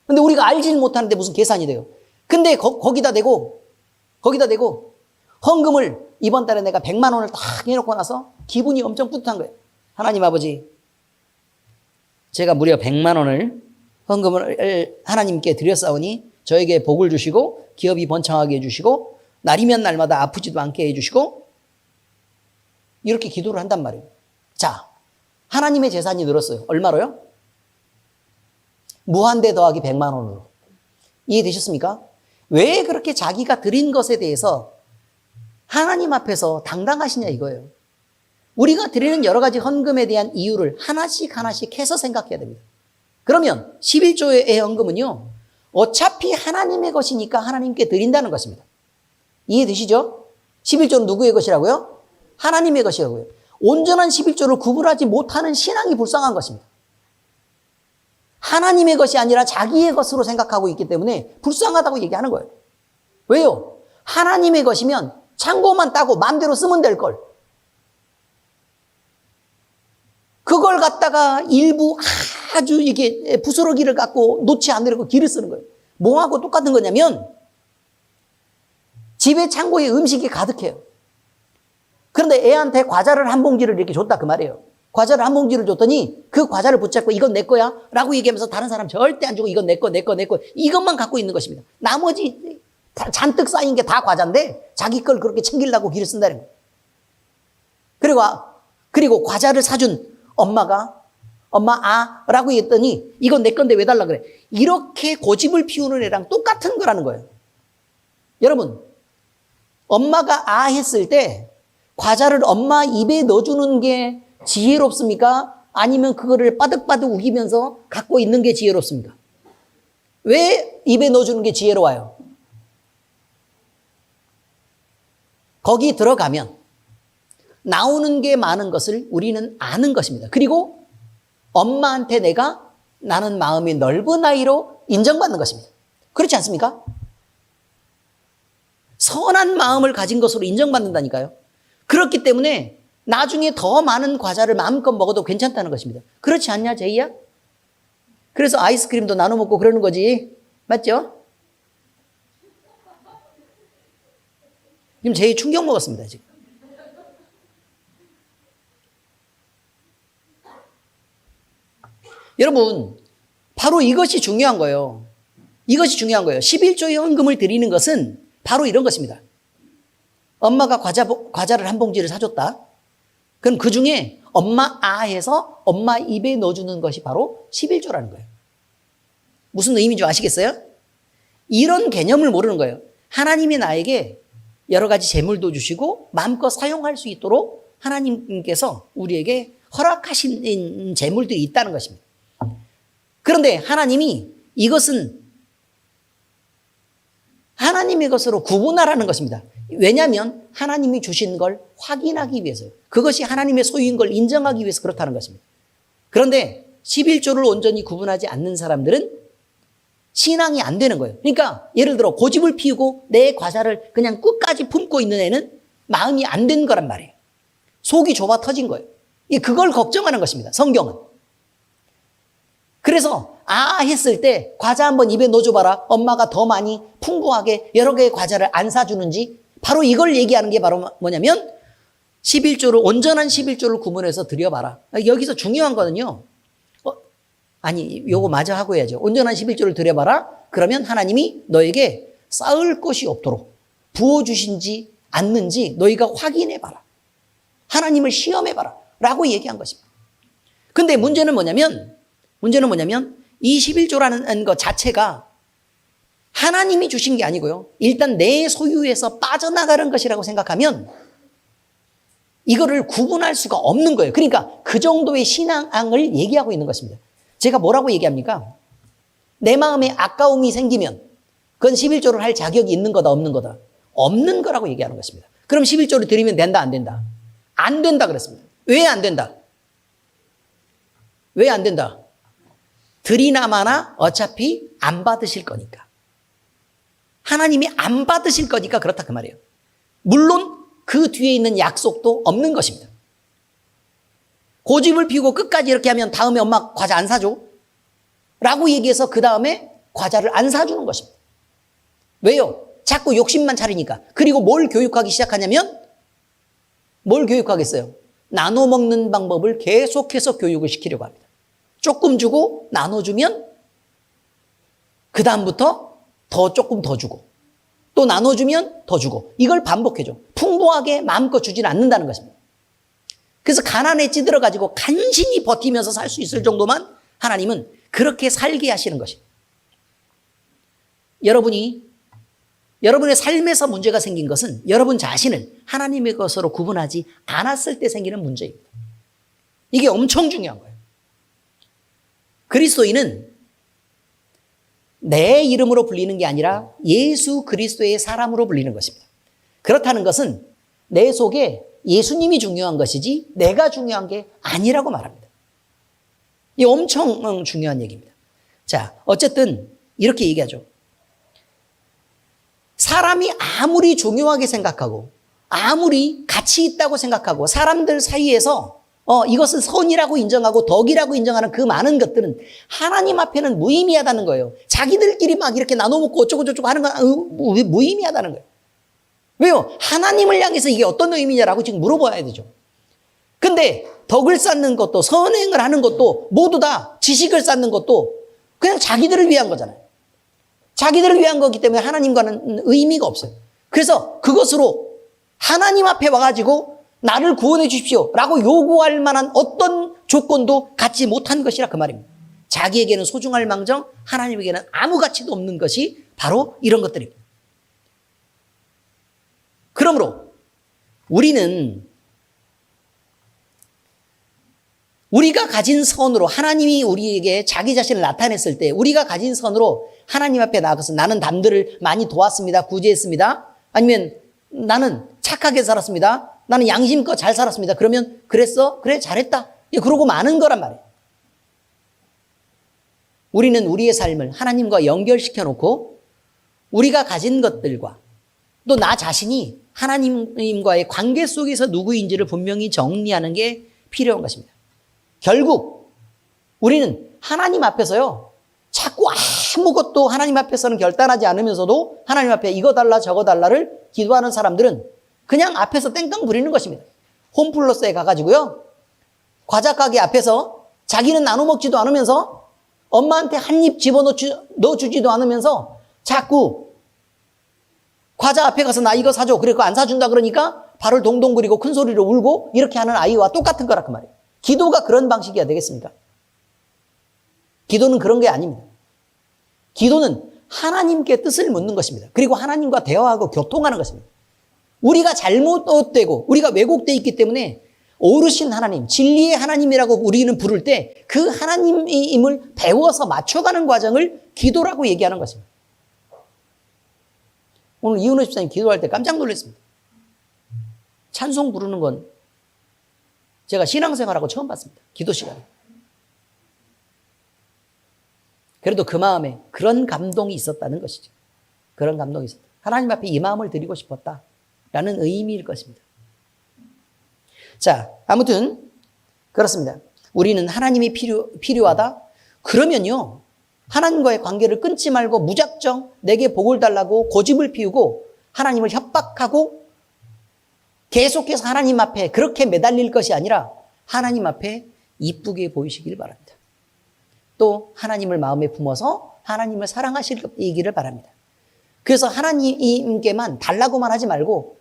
근데 우리가 알지를 못하는데 무슨 계산이 돼요? 근데 거기다 대고 헌금을 이번 달에 내가 100만 원을 딱 해놓고 나서 기분이 엄청 뿌듯한 거예요. 하나님 아버지, 제가 무려 100만 원을 헌금을 하나님께 드렸사오니 저에게 복을 주시고 기업이 번창하게 해주시고 날이면 날마다 아프지도 않게 해주시고 이렇게 기도를 한단 말이에요. 자, 하나님의 재산이 늘었어요. 얼마로요? 무한대 더하기 100만 원으로. 이해되셨습니까? 왜 그렇게 자기가 드린 것에 대해서 하나님 앞에서 당당하시냐 이거예요. 우리가 드리는 여러 가지 헌금에 대한 이유를 하나씩 해서 생각해야 됩니다. 그러면 11조의 헌금은요, 어차피 하나님의 것이니까 하나님께 드린다는 것입니다. 이해되시죠? 11조는 누구의 것이라고요? 하나님의 것이라고요. 온전한 11조를 구분하지 못하는 신앙이 불쌍한 것입니다. 하나님의 것이 아니라 자기의 것으로 생각하고 있기 때문에 불쌍하다고 얘기하는 거예요. 왜요? 하나님의 것이면 창고만 따고 마음대로 쓰면 될 걸. 그걸 갖다가 일부 아주 이게 부스러기를 갖고 놓지 않으려고 길을 쓰는 거예요. 뭐하고 똑같은 거냐면 집에 창고에 음식이 가득해요. 그런데 애한테 과자를 한 봉지를 이렇게 줬다 그 말이에요. 과자를 한 봉지를 줬더니 그 과자를 붙잡고 이건 내 거야 라고 얘기하면서 다른 사람 절대 안 주고 이건 내 거 이것만 갖고 있는 것입니다. 나머지 잔뜩 쌓인 게 다 과자인데 자기 걸 그렇게 챙기려고 길을 쓴다는 거예요. 그리고 과자를 사준 엄마 라고 했더니 이건 내 건데 왜 달라 그래. 이렇게 고집을 피우는 애랑 똑같은 거라는 거예요. 여러분, 엄마가 했을 때 과자를 엄마 입에 넣어주는 게 지혜롭습니까? 아니면 그거를 빠득빠득 우기면서 갖고 있는 게 지혜롭습니까? 왜 입에 넣어주는 게 지혜로워요? 거기 들어가면 나오는 게 많은 것을 우리는 아는 것입니다. 그리고 엄마한테 나는 마음이 넓은 아이로 인정받는 것입니다. 그렇지 않습니까? 선한 마음을 가진 것으로 인정받는다니까요. 그렇기 때문에 나중에 더 많은 과자를 마음껏 먹어도 괜찮다는 것입니다. 그렇지 않냐, 제이야? 그래서 아이스크림도 나눠 먹고 그러는 거지. 맞죠? 지금 제이 충격 먹었습니다, 지금. 여러분, 바로 이것이 중요한 거예요. 이것이 중요한 거예요. 11조 현금을 드리는 것은 바로 이런 것입니다. 엄마가 과자를 한 봉지를 사줬다. 그럼 그 중에 엄마 해서 엄마 입에 넣어주는 것이 바로 11조라는 거예요. 무슨 의미인지 아시겠어요? 이런 개념을 모르는 거예요. 하나님이 나에게 여러 가지 재물도 주시고 마음껏 사용할 수 있도록 하나님께서 우리에게 허락하신 재물들이 있다는 것입니다. 그런데 하나님이 이것은 하나님의 것으로 구분하라는 것입니다. 왜냐하면 하나님이 주신 걸 확인하기 위해서요. 그것이 하나님의 소유인 걸 인정하기 위해서 그렇다는 것입니다. 그런데 11조를 온전히 구분하지 않는 사람들은 신앙이 안 되는 거예요. 그러니까 예를 들어 고집을 피우고 내 과자를 그냥 끝까지 품고 있는 애는 마음이 안 된 거란 말이에요. 속이 좁아 터진 거예요. 그걸 걱정하는 것입니다. 성경은. 그래서 했을 때 과자 한번 입에 넣어줘봐라. 엄마가 더 많이 풍부하게 여러 개의 과자를 안 사주는지 바로 이걸 얘기하는 게 바로 뭐냐면 11조를 온전한 11조를 구분해서 드려봐라. 여기서 중요한 거는요. 요거 마저 하고 해야죠. 온전한 11조를 드려봐라. 그러면 하나님이 너에게 쌓을 것이 없도록 부어주신지 않는지 너희가 확인해봐라. 하나님을 시험해봐라. 라고 얘기한 것입니다. 근데 문제는 뭐냐면 이 11조라는 것 자체가 하나님이 주신 게 아니고요. 일단 내 소유에서 빠져나가는 것이라고 생각하면 이거를 구분할 수가 없는 거예요. 그러니까 그 정도의 신앙을 얘기하고 있는 것입니다. 제가 뭐라고 얘기합니까? 내 마음에 아까움이 생기면 그건 11조를 할 자격이 있는 거다, 없는 거다? 없는 거라고 얘기하는 것입니다. 그럼 11조를 드리면 된다, 안 된다? 안 된다 그랬습니다. 왜 안 된다? 왜 안 된다? 드리나 마나 어차피 안 받으실 거니까. 하나님이 안 받으실 거니까 그렇다 그 말이에요. 물론 그 뒤에 있는 약속도 없는 것입니다. 고집을 피우고 끝까지 이렇게 하면 다음에 엄마 과자 안 사줘? 라고 얘기해서 그 다음에 과자를 안 사주는 것입니다. 왜요? 자꾸 욕심만 차리니까. 그리고 뭘 교육하기 시작하냐면 뭘 교육하겠어요? 나눠 먹는 방법을 계속해서 교육을 시키려고 합니다. 조금 주고 나눠주면 그 다음부터 조금 더 주고 또 나눠주면 더 주고 이걸 반복해줘. 풍부하게 마음껏 주지는 않는다는 것입니다. 그래서 가난에 찌들어가지고 간신히 버티면서 살 수 있을 정도만 하나님은 그렇게 살게 하시는 것입니다. 여러분의 삶에서 문제가 생긴 것은 여러분 자신을 하나님의 것으로 구분하지 않았을 때 생기는 문제입니다. 이게 엄청 중요한 거예요. 그리스도인은 내 이름으로 불리는 게 아니라 예수 그리스도의 사람으로 불리는 것입니다. 그렇다는 것은 내 속에 예수님이 중요한 것이지 내가 중요한 게 아니라고 말합니다. 이 엄청 중요한 얘기입니다. 자, 어쨌든 이렇게 얘기하죠. 사람이 아무리 중요하게 생각하고 아무리 가치 있다고 생각하고 사람들 사이에서 이것은 선이라고 인정하고 덕이라고 인정하는 그 많은 것들은 하나님 앞에는 무의미하다는 거예요. 자기들끼리 막 이렇게 나눠 먹고 어쩌고저쩌고 하는 건 무의미하다는 거예요. 왜요? 하나님을 향해서 이게 어떤 의미냐라고 지금 물어봐야 되죠. 근데 덕을 쌓는 것도 선행을 하는 것도 모두 다 지식을 쌓는 것도 그냥 자기들을 위한 거잖아요. 자기들을 위한 거기 때문에 하나님과는 의미가 없어요. 그래서 그것으로 하나님 앞에 와가지고 나를 구원해 주십시오 라고 요구할 만한 어떤 조건도 갖지 못한 것이라 그 말입니다. 자기에게는 소중할 망정 하나님에게는 아무 가치도 없는 것이 바로 이런 것들입니다. 그러므로 우리가 가진 선으로 하나님이 우리에게 자기 자신을 나타냈을 때 우리가 가진 선으로 하나님 앞에 나가서 나는 남들을 많이 도왔습니다. 구제했습니다. 아니면 나는 착하게 살았습니다. 나는 양심껏 잘 살았습니다. 그러면 그랬어? 그래 잘했다. 그러고 마는 거란 말이에요. 우리는 우리의 삶을 하나님과 연결시켜 놓고 우리가 가진 것들과 또 나 자신이 하나님과의 관계 속에서 누구인지를 분명히 정리하는 게 필요한 것입니다. 결국 우리는 하나님 앞에서요, 자꾸 아무것도 하나님 앞에서는 결단하지 않으면서도 하나님 앞에 이거 달라 저거 달라를 기도하는 사람들은 그냥 앞에서 땡깡 부리는 것입니다. 홈플러스에 가가지고요, 과자 가게 앞에서 자기는 나눠 먹지도 않으면서 엄마한테 한 입 넣어주지도 않으면서 자꾸 과자 앞에 가서 나 이거 사줘. 그래, 그거 안 사준다 그러니까 발을 동동 그리고 큰 소리로 울고 이렇게 하는 아이와 똑같은 거라 그 말이에요. 기도가 그런 방식이야 되겠습니까? 기도는 그런 게 아닙니다. 기도는 하나님께 뜻을 묻는 것입니다. 그리고 하나님과 대화하고 교통하는 것입니다. 우리가 잘못되고 우리가 왜곡되어 있기 때문에 어르신 하나님, 진리의 하나님이라고 우리는 부를 때 그 하나님임을 배워서 맞춰가는 과정을 기도라고 얘기하는 것입니다. 오늘 이은호 집사님 기도할 때 깜짝 놀랐습니다. 찬송 부르는 건 제가 신앙생활하고 처음 봤습니다. 기도 시간에. 그래도 그 마음에 그런 감동이 있었다는 것이죠. 그런 감동이 있었다. 하나님 앞에 이 마음을 드리고 싶었다라는 의미일 것입니다. 자, 아무튼 그렇습니다. 우리는 하나님이 필요하다? 그러면요, 하나님과의 관계를 끊지 말고 무작정 내게 복을 달라고 고집을 피우고 하나님을 협박하고 계속해서 하나님 앞에 그렇게 매달릴 것이 아니라 하나님 앞에 이쁘게 보이시길 바랍니다. 또 하나님을 마음에 품어서 하나님을 사랑하시기를 바랍니다. 그래서 하나님께만 달라고만 하지 말고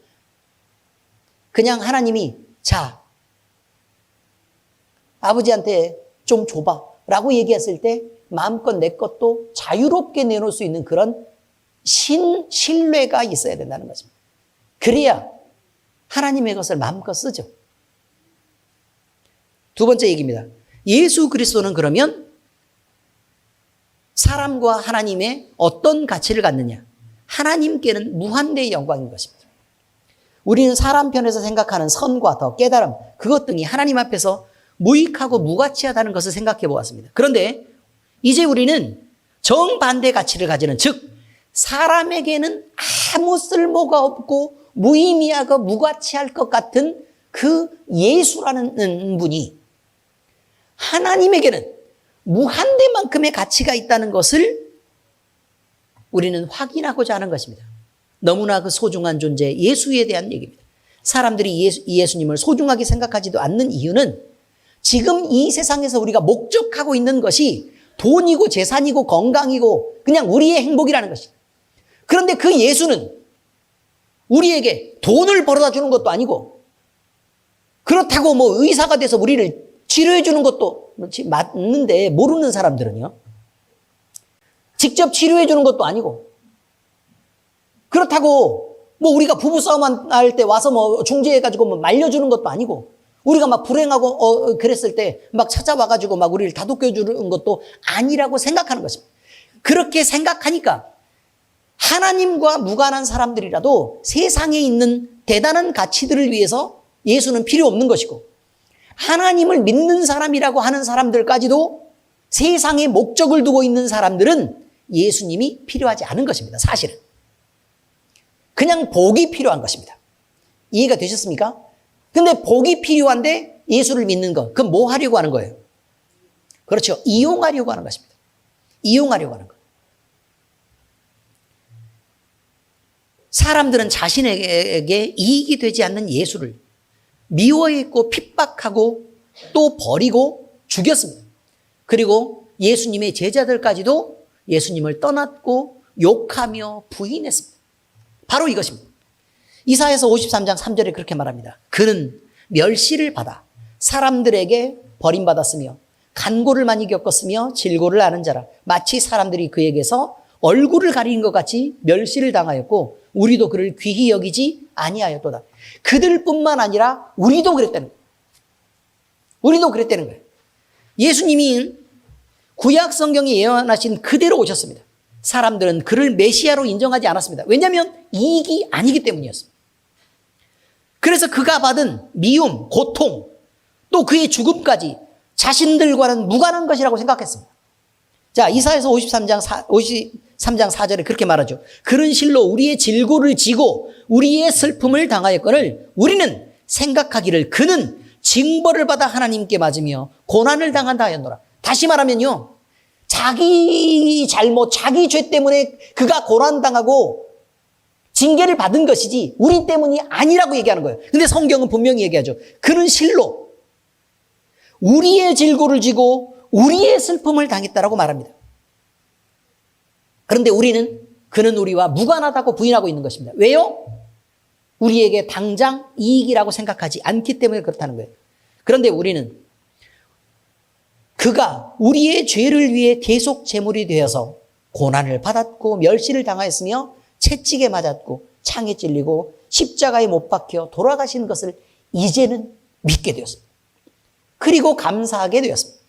그냥 하나님이 자, 아버지한테 좀 줘봐 라고 얘기했을 때 마음껏 내 것도 자유롭게 내놓을 수 있는 그런 신뢰가 있어야 된다는 것입니다. 그래야 하나님의 것을 마음껏 쓰죠. 두 번째 얘기입니다. 예수 그리스도는 그러면 사람과 하나님의 어떤 가치를 갖느냐? 하나님께는 무한대의 영광인 것입니다. 우리는 사람 편에서 생각하는 선과 더 깨달음, 그것 등이 하나님 앞에서 무익하고 무가치하다는 것을 생각해 보았습니다. 그런데 이제 우리는 정반대 가치를 가지는, 즉 사람에게는 아무 쓸모가 없고 무의미하고 무가치할 것 같은 그 예수라는 분이 하나님에게는 무한대만큼의 가치가 있다는 것을 우리는 확인하고자 하는 것입니다. 너무나 그 소중한 존재 예수에 대한 얘기입니다. 사람들이 예수님을 소중하게 생각하지도 않는 이유는 지금 이 세상에서 우리가 목적하고 있는 것이 돈이고 재산이고 건강이고 그냥 우리의 행복이라는 것입니다. 그런데 그 예수는 우리에게 돈을 벌어다 주는 것도 아니고 그렇다고 뭐 의사가 돼서 우리를 치료해 주는 것도 맞는데, 모르는 사람들은요, 직접 치료해 주는 것도 아니고 그렇다고 뭐 우리가 부부싸움 할 때 와서 뭐 중재해가지고 뭐 말려주는 것도 아니고 우리가 막 불행하고 그랬을 때 막 찾아와가지고 막 우리를 다독여주는 것도 아니라고 생각하는 것입니다. 그렇게 생각하니까 하나님과 무관한 사람들이라도 세상에 있는 대단한 가치들을 위해서 예수는 필요 없는 것이고, 하나님을 믿는 사람이라고 하는 사람들까지도 세상에 목적을 두고 있는 사람들은 예수님이 필요하지 않은 것입니다. 사실은 그냥 복이 필요한 것입니다. 이해가 되셨습니까? 근데 복이 필요한데 예수를 믿는 것, 그건 뭐 하려고 하는 거예요? 그렇죠. 이용하려고 하는 것입니다. 이용하려고 하는 것. 사람들은 자신에게 이익이 되지 않는 예수를 미워했고 핍박하고 또 버리고 죽였습니다. 그리고 예수님의 제자들까지도 예수님을 떠났고 욕하며 부인했습니다. 바로 이것입니다. 이사야서 53장 3절에 그렇게 말합니다. 그는 멸시를 받아 사람들에게 버림받았으며 간고를 많이 겪었으며 질고를 아는 자라. 마치 사람들이 그에게서 얼굴을 가리는 것 같이 멸시를 당하였고 우리도 그를 귀히 여기지 아니하였도다. 그들뿐만 아니라 우리도 그랬다는 거예요. 우리도 그랬다는 거예요. 예수님이 구약 성경에 예언하신 그대로 오셨습니다. 사람들은 그를 메시아로 인정하지 않았습니다. 왜냐하면 이익이 아니기 때문이었습니다. 그래서 그가 받은 미움, 고통, 또 그의 죽음까지 자신들과는 무관한 것이라고 생각했습니다. 자, 이사야서 53장 3장 4절에 그렇게 말하죠. 그런 실로 우리의 질고를 지고 우리의 슬픔을 당하였거늘 우리는 생각하기를 그는 징벌을 받아 하나님께 맞으며 고난을 당한다 하였노라. 다시 말하면요, 자기 잘못, 자기 죄 때문에 그가 고난당하고 징계를 받은 것이지 우리 때문이 아니라고 얘기하는 거예요. 근데 성경은 분명히 얘기하죠. 그는 실로 우리의 질고를 지고 우리의 슬픔을 당했다라고 말합니다. 그런데 그는 우리와 무관하다고 부인하고 있는 것입니다. 왜요? 우리에게 당장 이익이라고 생각하지 않기 때문에 그렇다는 거예요. 그런데 우리는 그가 우리의 죄를 위해 대속 제물이 되어서 고난을 받았고 멸시를 당하였으며 채찍에 맞았고 창에 찔리고 십자가에 못 박혀 돌아가신 것을 이제는 믿게 되었습니다. 그리고 감사하게 되었습니다.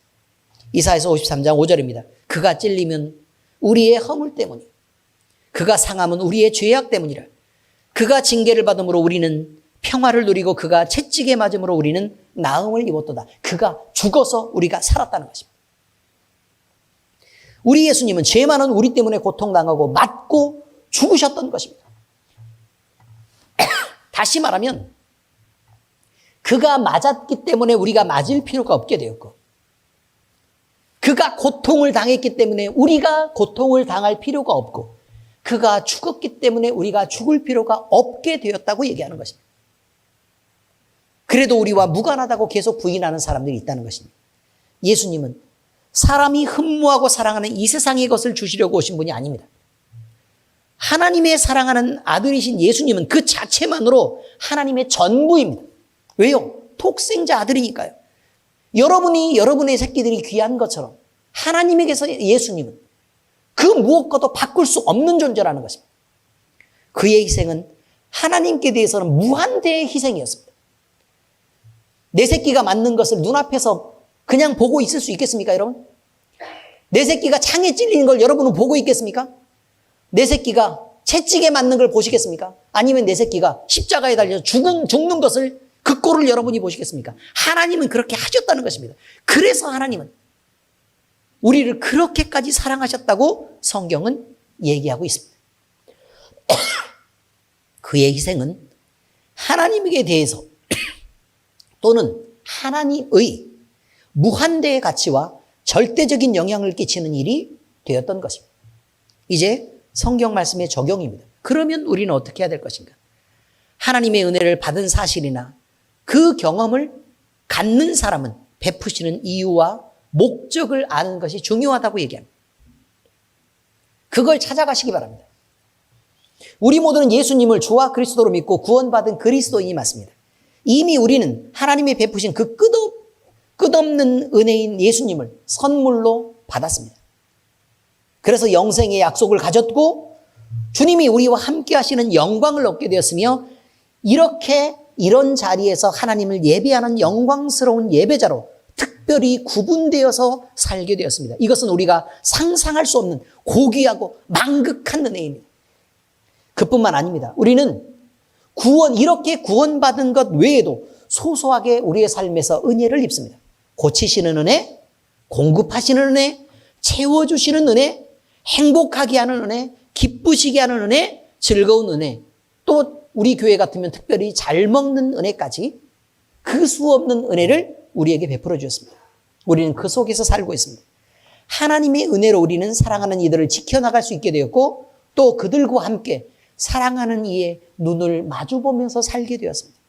이사야서 53장 5절입니다. 그가 찔리면 우리의 허물 때문이요 그가 상함은 우리의 죄악 때문이라. 그가 징계를 받음으로 우리는 평화를 누리고 그가 채찍에 맞음으로 우리는 나음을 입었도다. 그가 죽어서 우리가 살았다는 것입니다. 우리 예수님은 죄 많은 우리 때문에 고통당하고 맞고 죽으셨던 것입니다. 다시 말하면 그가 맞았기 때문에 우리가 맞을 필요가 없게 되었고 그가 고통을 당했기 때문에 우리가 고통을 당할 필요가 없고 그가 죽었기 때문에 우리가 죽을 필요가 없게 되었다고 얘기하는 것입니다. 그래도 우리와 무관하다고 계속 부인하는 사람들이 있다는 것입니다. 예수님은 사람이 흠모하고 사랑하는 이 세상의 것을 주시려고 오신 분이 아닙니다. 하나님의 사랑하는 아들이신 예수님은 그 자체만으로 하나님의 전부입니다. 왜요? 독생자 아들이니까요. 여러분의 새끼들이 귀한 것처럼 하나님에게서 예수님은 그 무엇과도 바꿀 수 없는 존재라는 것입니다. 그의 희생은 하나님께 대해서는 무한대의 희생이었습니다. 내 새끼가 맞는 것을 눈앞에서 그냥 보고 있을 수 있겠습니까, 여러분? 내 새끼가 창에 찔리는 걸 여러분은 보고 있겠습니까? 내 새끼가 채찍에 맞는 걸 보시겠습니까? 아니면 내 새끼가 십자가에 달려서 죽는 것을 그 꼴을 여러분이 보시겠습니까? 하나님은 그렇게 하셨다는 것입니다. 그래서 하나님은 우리를 그렇게까지 사랑하셨다고 성경은 얘기하고 있습니다. 그의 희생은 하나님에게 대해서 또는 하나님의 무한대의 가치와 절대적인 영향을 끼치는 일이 되었던 것입니다. 이제 성경 말씀의 적용입니다. 그러면 우리는 어떻게 해야 될 것인가? 하나님의 은혜를 받은 사실이나 그 경험을 갖는 사람은 베푸시는 이유와 목적을 아는 것이 중요하다고 얘기합니다. 그걸 찾아가시기 바랍니다. 우리 모두는 예수님을 주와 그리스도로 믿고 구원받은 그리스도인이 맞습니다. 이미 우리는 하나님이 베푸신 그 끝없는 은혜인 예수님을 선물로 받았습니다. 그래서 영생의 약속을 가졌고 주님이 우리와 함께 하시는 영광을 얻게 되었으며 이런 자리에서 하나님을 예배하는 영광스러운 예배자로 특별히 구분되어서 살게 되었습니다. 이것은 우리가 상상할 수 없는 고귀하고 망극한 은혜입니다. 그뿐만 아닙니다. 우리는 이렇게 구원받은 것 외에도 소소하게 우리의 삶에서 은혜를 입습니다. 고치시는 은혜, 공급하시는 은혜, 채워주시는 은혜, 행복하게 하는 은혜, 기쁘시게 하는 은혜, 즐거운 은혜, 또 우리 교회 같으면 특별히 잘 먹는 은혜까지 그 수 없는 은혜를 우리에게 베풀어 주셨습니다. 우리는 그 속에서 살고 있습니다. 하나님의 은혜로 우리는 사랑하는 이들을 지켜나갈 수 있게 되었고 또 그들과 함께 사랑하는 이의 눈을 마주보면서 살게 되었습니다.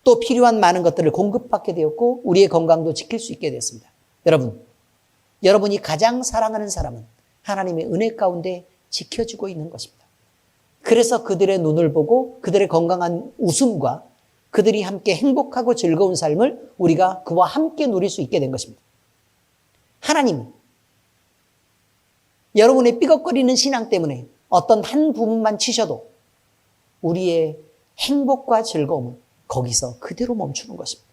또 필요한 많은 것들을 공급받게 되었고 우리의 건강도 지킬 수 있게 되었습니다. 여러분이 가장 사랑하는 사람은 하나님의 은혜 가운데 지켜주고 있는 것입니다. 그래서 그들의 눈을 보고 그들의 건강한 웃음과 그들이 함께 행복하고 즐거운 삶을 우리가 그와 함께 누릴 수 있게 된 것입니다. 하나님, 여러분의 삐걱거리는 신앙 때문에 어떤 한 부분만 치셔도 우리의 행복과 즐거움은 거기서 그대로 멈추는 것입니다.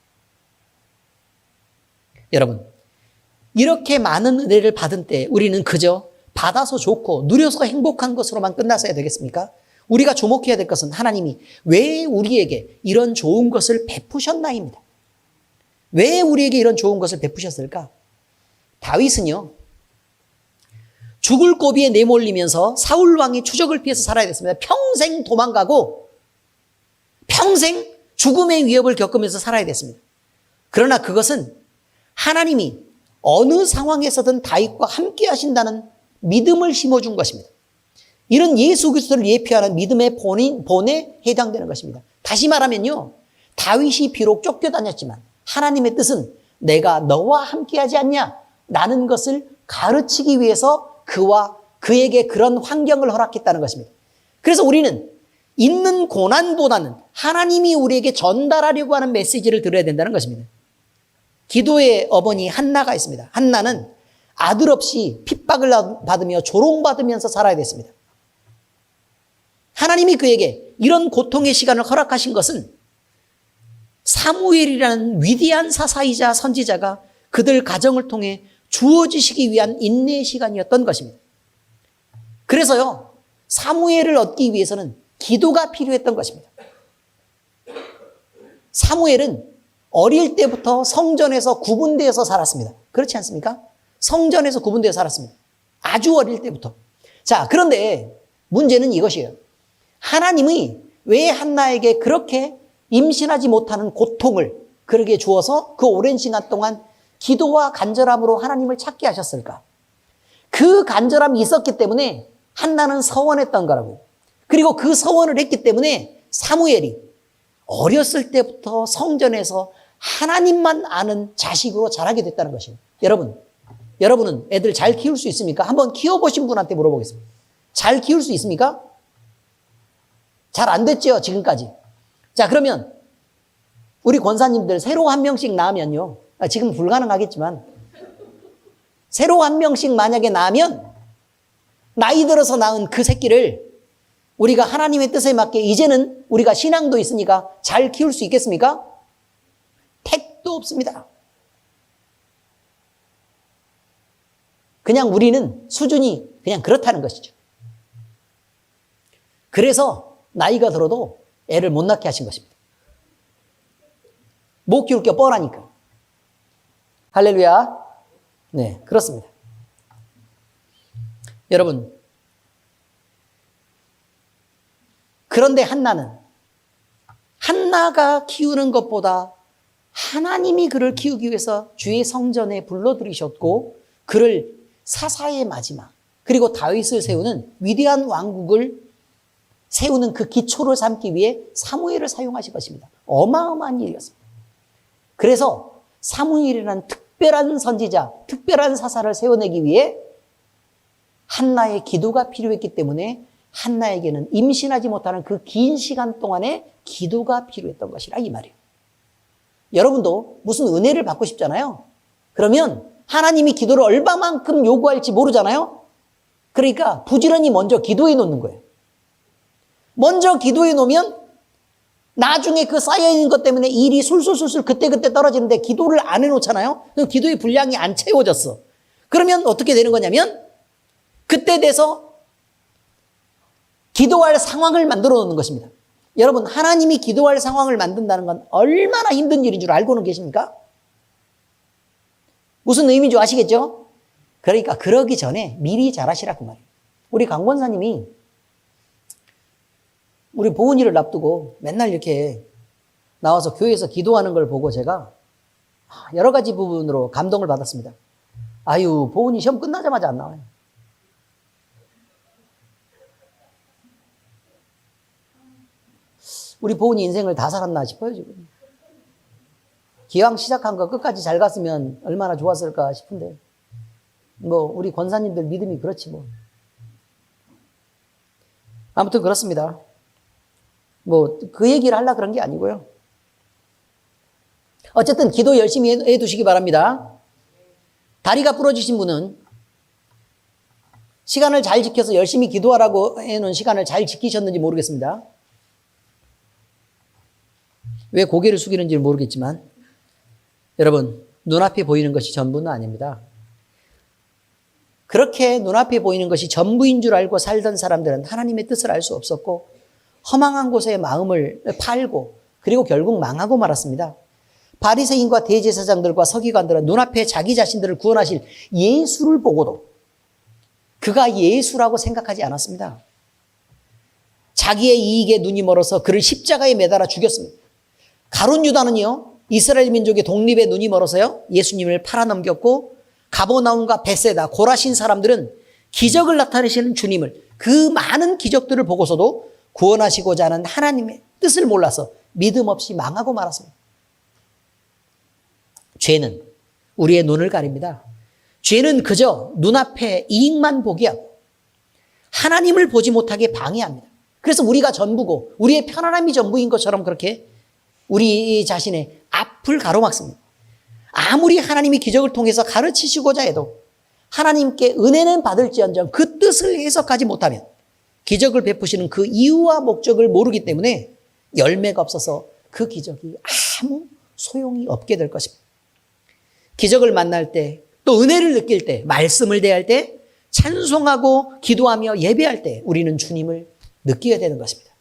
여러분, 이렇게 많은 은혜를 받은 때 우리는 그저 받아서 좋고 누려서 행복한 것으로만 끝나서야 되겠습니까? 우리가 주목해야 될 것은 하나님이 왜 우리에게 이런 좋은 것을 베푸셨나입니다. 왜 우리에게 이런 좋은 것을 베푸셨을까? 다윗은요, 죽을 고비에 내몰리면서 사울 왕의 추적을 피해서 살아야 됐습니다. 평생 도망가고 평생 죽음의 위협을 겪으면서 살아야 됐습니다. 그러나 그것은 하나님이 어느 상황에서든 다윗과 함께 하신다는 믿음을 심어준 것입니다. 이런 예수 그리스도를 예표하는 믿음의 본에 해당되는 것입니다. 다시 말하면요, 다윗이 비록 쫓겨다녔지만 하나님의 뜻은 내가 너와 함께하지 않냐 라는 것을 가르치기 위해서 그와 그에게 그런 환경을 허락했다는 것입니다. 그래서 우리는 있는 고난보다는 하나님이 우리에게 전달하려고 하는 메시지를 들어야 된다는 것입니다. 기도의 어머니 한나가 있습니다. 한나는 아들 없이 핍박을 받으며 조롱받으면서 살아야 됐습니다. 하나님이 그에게 이런 고통의 시간을 허락하신 것은 사무엘이라는 위대한 사사이자 선지자가 그들 가정을 통해 주어지시기 위한 인내의 시간이었던 것입니다. 그래서요, 사무엘을 얻기 위해서는 기도가 필요했던 것입니다. 사무엘은 어릴 때부터 성전에서 구분되어서 살았습니다. 그렇지 않습니까? 성전에서 구분되어 살았습니다. 아주 어릴 때부터. 자, 그런데 문제는 이것이에요. 하나님이 왜 한나에게 그렇게 임신하지 못하는 고통을 그에게 주어서 그 오랜 시간 동안 기도와 간절함으로 하나님을 찾게 하셨을까? 그 간절함이 있었기 때문에 한나는 서원했던 거라고요. 그리고 그 서원을 했기 때문에 사무엘이 어렸을 때부터 성전에서 하나님만 아는 자식으로 자라게 됐다는 것이에요. 여러분은 애들 잘 키울 수 있습니까? 한번 키워보신 분한테 물어보겠습니다. 잘 키울 수 있습니까? 잘 안 됐죠, 지금까지. 자, 그러면 우리 권사님들 새로 한 명씩 낳으면요. 지금 불가능하겠지만 새로 한 명씩 만약에 낳으면 나이 들어서 낳은 그 새끼를 우리가 하나님의 뜻에 맞게 이제는 우리가 신앙도 있으니까 잘 키울 수 있겠습니까? 택도 없습니다. 그냥 우리는 수준이 그냥 그렇다는 것이죠. 그래서 나이가 들어도 애를 못 낳게 하신 것입니다. 못 키울 게 뻔하니까. 할렐루야. 네, 그렇습니다. 여러분, 그런데 한나가 키우는 것보다 하나님이 그를 키우기 위해서 주의 성전에 불러들이셨고 그를 사사의 마지막 그리고 다윗을 세우는 위대한 왕국을 세우는 그 기초를 삼기 위해 사무엘을 사용하신 것입니다. 어마어마한 일이었습니다. 그래서 사무엘이라는 특별한 선지자, 특별한 사사를 세워내기 위해 한나의 기도가 필요했기 때문에 한나에게는 임신하지 못하는 그 긴 시간 동안에 기도가 필요했던 것이라 이 말이에요. 여러분도 무슨 은혜를 받고 싶잖아요. 그러면 하나님이 기도를 얼마만큼 요구할지 모르잖아요. 그러니까 부지런히 먼저 기도해 놓는 거예요. 먼저 기도해 놓으면 나중에 그 쌓여있는 것 때문에 일이 술술술술 그때그때 떨어지는데 기도를 안 해놓잖아요. 그럼 기도의 분량이 안 채워졌어. 그러면 어떻게 되는 거냐면 그때 돼서 기도할 상황을 만들어 놓는 것입니다. 여러분, 하나님이 기도할 상황을 만든다는 건 얼마나 힘든 일인 줄 알고는 계십니까? 무슨 의미인 줄 아시겠죠? 그러니까 그러기 전에 미리 잘하시라고 말이에요. 우리 강 권사님이 우리 보은이를 앞두고 맨날 이렇게 나와서 교회에서 기도하는 걸 보고 제가 여러 가지 부분으로 감동을 받았습니다. 아유, 보은이 시험 끝나자마자 안 나와요. 우리 보은이 인생을 다 살았나 싶어요, 지금. 기왕 시작한 거 끝까지 잘 갔으면 얼마나 좋았을까 싶은데. 우리 권사님들 믿음이 그렇지 뭐. 아무튼 그렇습니다. 그 얘기를 하려고 그런 게 아니고요. 어쨌든 기도 열심히 해 두시기 바랍니다. 다리가 부러지신 분은 시간을 잘 지켜서 열심히 기도하라고 해놓은 시간을 잘 지키셨는지 모르겠습니다. 왜 고개를 숙이는지 모르겠지만 여러분, 눈앞에 보이는 것이 전부는 아닙니다. 그렇게 눈앞에 보이는 것이 전부인 줄 알고 살던 사람들은 하나님의 뜻을 알 수 없었고 허망한 곳에 마음을 팔고 그리고 결국 망하고 말았습니다. 바리새인과 대제사장들과 서기관들은 눈앞에 자기 자신들을 구원하실 예수를 보고도 그가 예수라고 생각하지 않았습니다. 자기의 이익에 눈이 멀어서 그를 십자가에 매달아 죽였습니다. 가룟 유다는요, 이스라엘 민족의 독립에 눈이 멀어서요, 예수님을 팔아넘겼고, 가버나움과 베세다, 고라신 사람들은 기적을 나타내시는 주님을, 그 많은 기적들을 보고서도 구원하시고자 하는 하나님의 뜻을 몰라서 믿음 없이 망하고 말았습니다. 죄는 우리의 눈을 가립니다. 죄는 그저 눈앞에 이익만 보게 하고 하나님을 보지 못하게 방해합니다. 그래서 우리가 전부고 우리의 편안함이 전부인 것처럼 그렇게 우리 자신의 앞을 가로막습니다. 아무리 하나님이 기적을 통해서 가르치시고자 해도 하나님께 은혜는 받을지언정 그 뜻을 해석하지 못하면 기적을 베푸시는 그 이유와 목적을 모르기 때문에 열매가 없어서 그 기적이 아무 소용이 없게 될 것입니다. 기적을 만날 때, 또 은혜를 느낄 때, 말씀을 대할 때, 찬송하고 기도하며 예배할 때 우리는 주님을 느끼게 되는 것입니다.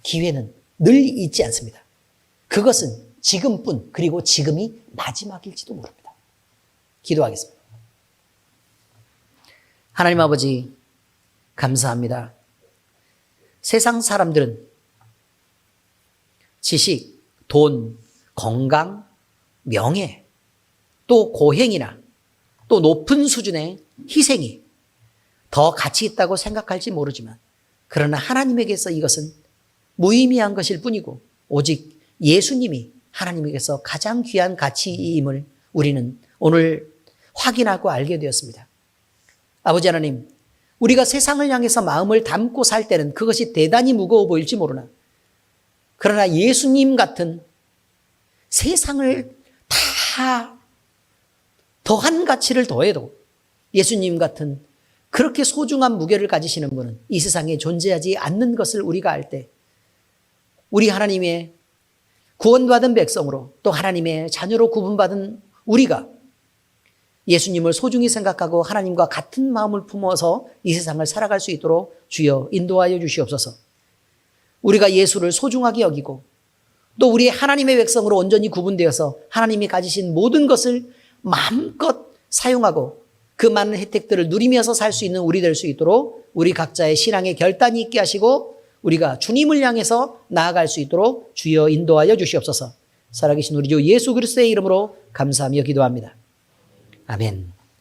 기회는 늘 있지 않습니다. 그것은 지금뿐, 그리고 지금이 마지막일지도 모릅니다. 기도하겠습니다. 하나님 아버지, 감사합니다. 세상 사람들은 지식, 돈, 건강, 명예, 또 고행이나 또 높은 수준의 희생이 더 가치 있다고 생각할지 모르지만, 그러나 하나님에게서 이것은 무의미한 것일 뿐이고 오직 예수님이 하나님에게서 가장 귀한 가치임을 우리는 오늘 확인하고 알게 되었습니다. 아버지 하나님, 우리가 세상을 향해서 마음을 담고 살 때는 그것이 대단히 무거워 보일지 모르나, 그러나 예수님 같은 세상을 다 더한 가치를 더해도 예수님 같은 그렇게 소중한 무게를 가지시는 분은 이 세상에 존재하지 않는 것을 우리가 알 때, 우리 하나님의 구원받은 백성으로 또 하나님의 자녀로 구분받은 우리가 예수님을 소중히 생각하고 하나님과 같은 마음을 품어서 이 세상을 살아갈 수 있도록 주여 인도하여 주시옵소서. 우리가 예수를 소중하게 여기고 또 우리 하나님의 백성으로 온전히 구분되어서 하나님이 가지신 모든 것을 마음껏 사용하고 그 많은 혜택들을 누리면서 살 수 있는 우리 될 수 있도록 우리 각자의 신앙의 결단이 있게 하시고 우리가 주님을 향해서 나아갈 수 있도록 주여 인도하여 주시옵소서. 살아계신 우리 주 예수 그리스도의 이름으로 감사하며 기도합니다. 아멘.